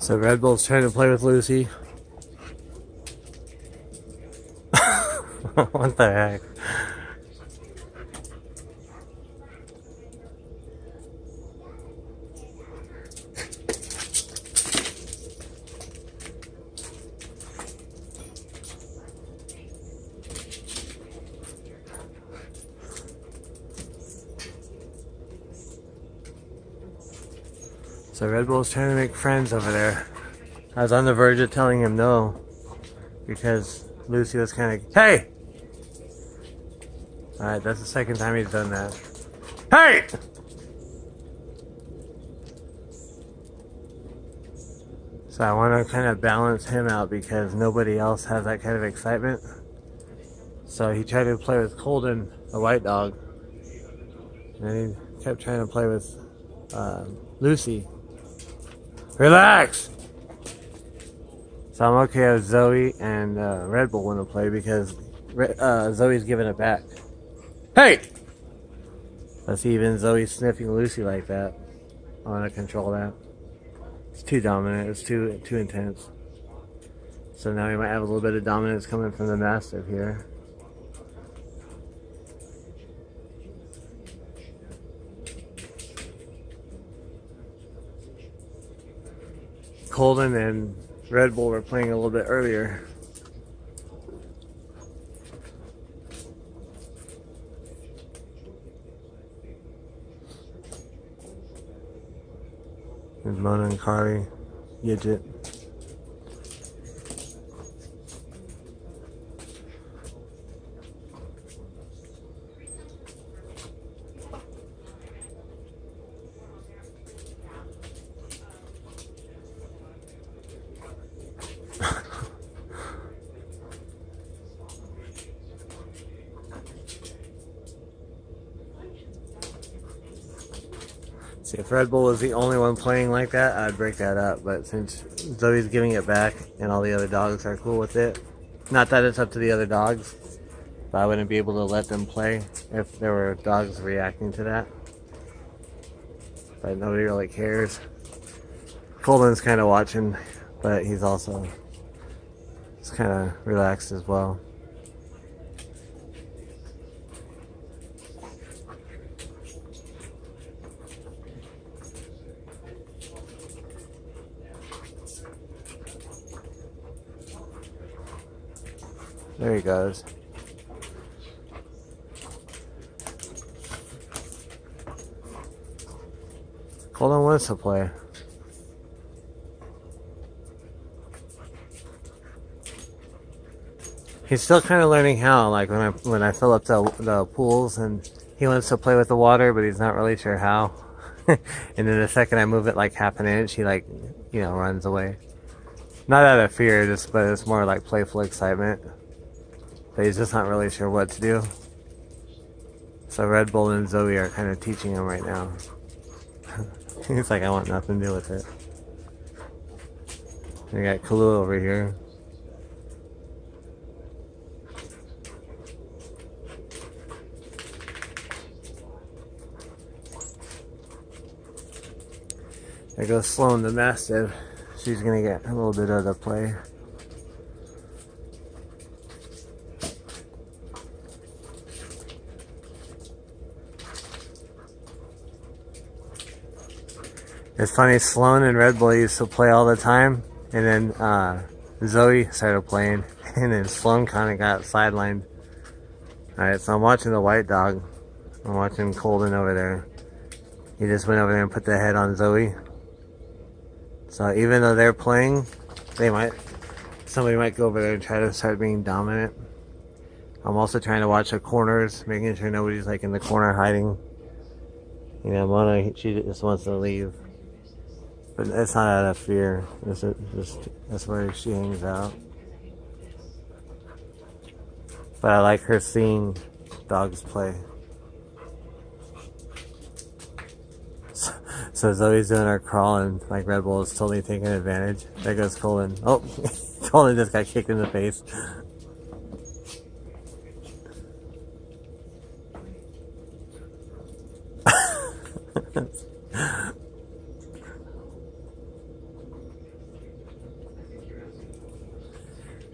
So Red Bull's trying to play with Lucy. What the heck? So Red Bull's trying to make friends over there. I was on the verge of telling him no, because Lucy was kind of, hey! Alright, that's the second time he's done that. Hey! So I want to kind of balance him out because nobody else has that kind of excitement. So he tried to play with Colden, the white dog. And then he kept trying to play with Lucy. Relax! So I'm okay with Zoe and Red Bull want to play because Zoe's giving it back. Hey! Let's see, even Zoe's sniffing Lucy like that. I want to control that. It's too dominant. It's too intense. So now we might have a little bit of dominance coming from the Mastiff here. Colden and Red Bull were playing a little bit earlier. There's Mona and Carly, Gidget. See, if Red Bull was the only one playing like that, I'd break that up. But since Zoe's giving it back and all the other dogs are cool with it, not that it's up to the other dogs, but I wouldn't be able to let them play if there were dogs reacting to that. But nobody really cares. Colden's kind of watching, but he's also just kind of relaxed as well. There he goes. Colden wants to play. He's still kind of learning how. Like when I fill up the pools, and he wants to play with the water, but he's not really sure how. And then the second I move it like half an inch, he runs away. Not out of fear, but it's more like playful excitement. But he's just not really sure what to do. So Red Bull and Zoe are kind of teaching him right now. He's like, I want nothing to do with it. We got Kalu over here. There goes Sloan the Mastiff. She's gonna get a little bit of the play. It's funny, Sloan and Red Bull used to play all the time, and then Zoe started playing, and then Sloan kind of got sidelined. Alright, so I'm watching the white dog. I'm watching Colden over there. He just went over there and put the head on Zoe. So even though they're playing, somebody might go over there and try to start being dominant. I'm also trying to watch the corners, making sure nobody's like in the corner hiding. You know, Mona, she just wants to leave. But it's not out of fear. That's where she hangs out. But I like her seeing dogs play. So Zoe's doing her crawl, and like Red Bull is totally taking advantage. There goes Colden. Oh, Colden just got kicked in the face.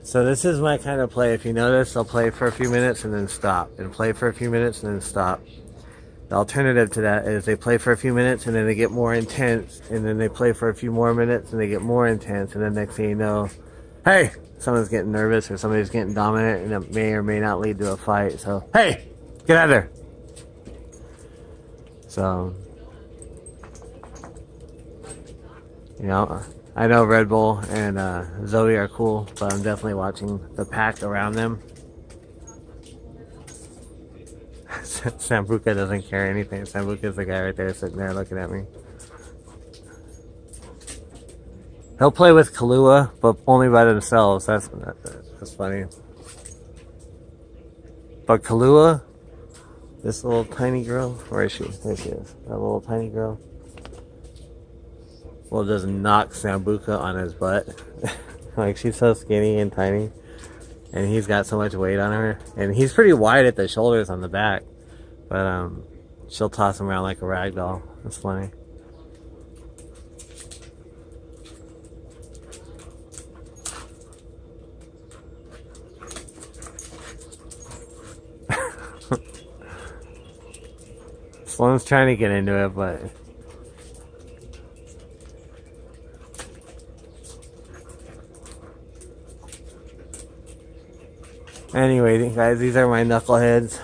So this is my kind of play. If you notice, I'll play for a few minutes and then stop, and play for a few minutes and then stop. The alternative to that is they play for a few minutes and then they get more intense, and then they play for a few more minutes and they get more intense, and then next thing you know, hey, someone's getting nervous or somebody's getting dominant, and it may or may not lead to a fight. So, hey, get out of there. So, you know, I know Red Bull and Zoe are cool, but I'm definitely watching the pack around them. Sambuca doesn't care anything. Sambuca's the guy right there sitting there looking at me. He'll play with Kahlua, but only by themselves. That's funny. But Kahlua, this little tiny girl, where is she? There she is. That little tiny girl. Well, just knock Sambuca on his butt. Like, she's so skinny and tiny, and he's got so much weight on her, and he's pretty wide at the shoulders on the back, but she'll toss him around like a rag doll. That's funny. Sloan's trying to get into it, but anyway, guys, these are my knuckleheads.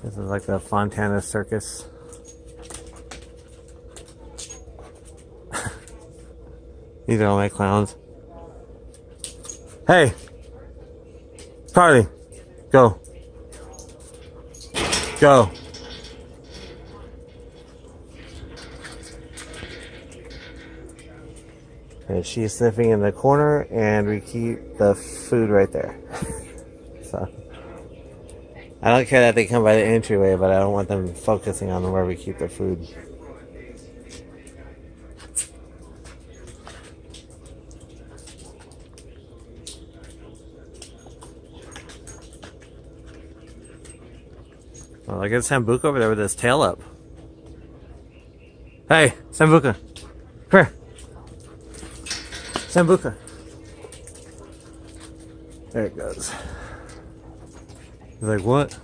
This is like the Fontana Circus. These are all my clowns. Hey! Carly! Go! Go! And she's sniffing in the corner, and we keep the food right there. So, I don't care that they come by the entryway, but I don't want them focusing on where we keep the food. Oh, look at Sambuca over there with his tail up. Hey, Sambuca! Come here! Sambuca! There it goes. He's like, what?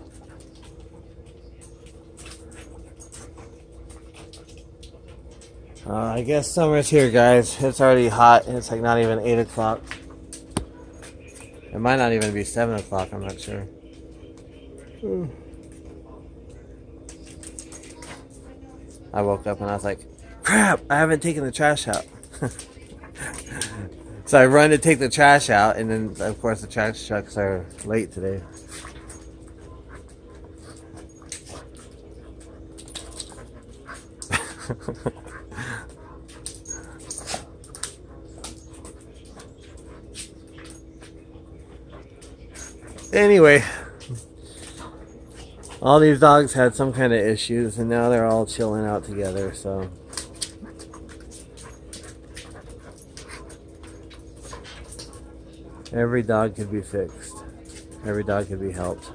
I guess summer's here, guys. It's already hot. It's like not even 8 o'clock. It might not even be 7 o'clock, I'm not sure. I woke up and I was like, crap, I haven't taken the trash out. So I run to take the trash out, and then of course the trash trucks are late today. Anyway, all these dogs had some kind of issues, and now they're all chilling out together, so. Every dog could be fixed. Every dog could be helped.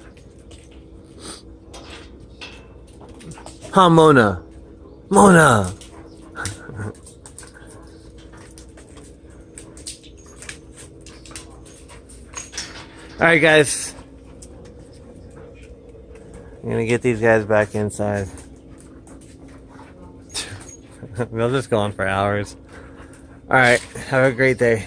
Huh, Mona? Mona! Alright, guys. I'm gonna get these guys back inside. They'll just go on for hours. Alright, have a great day.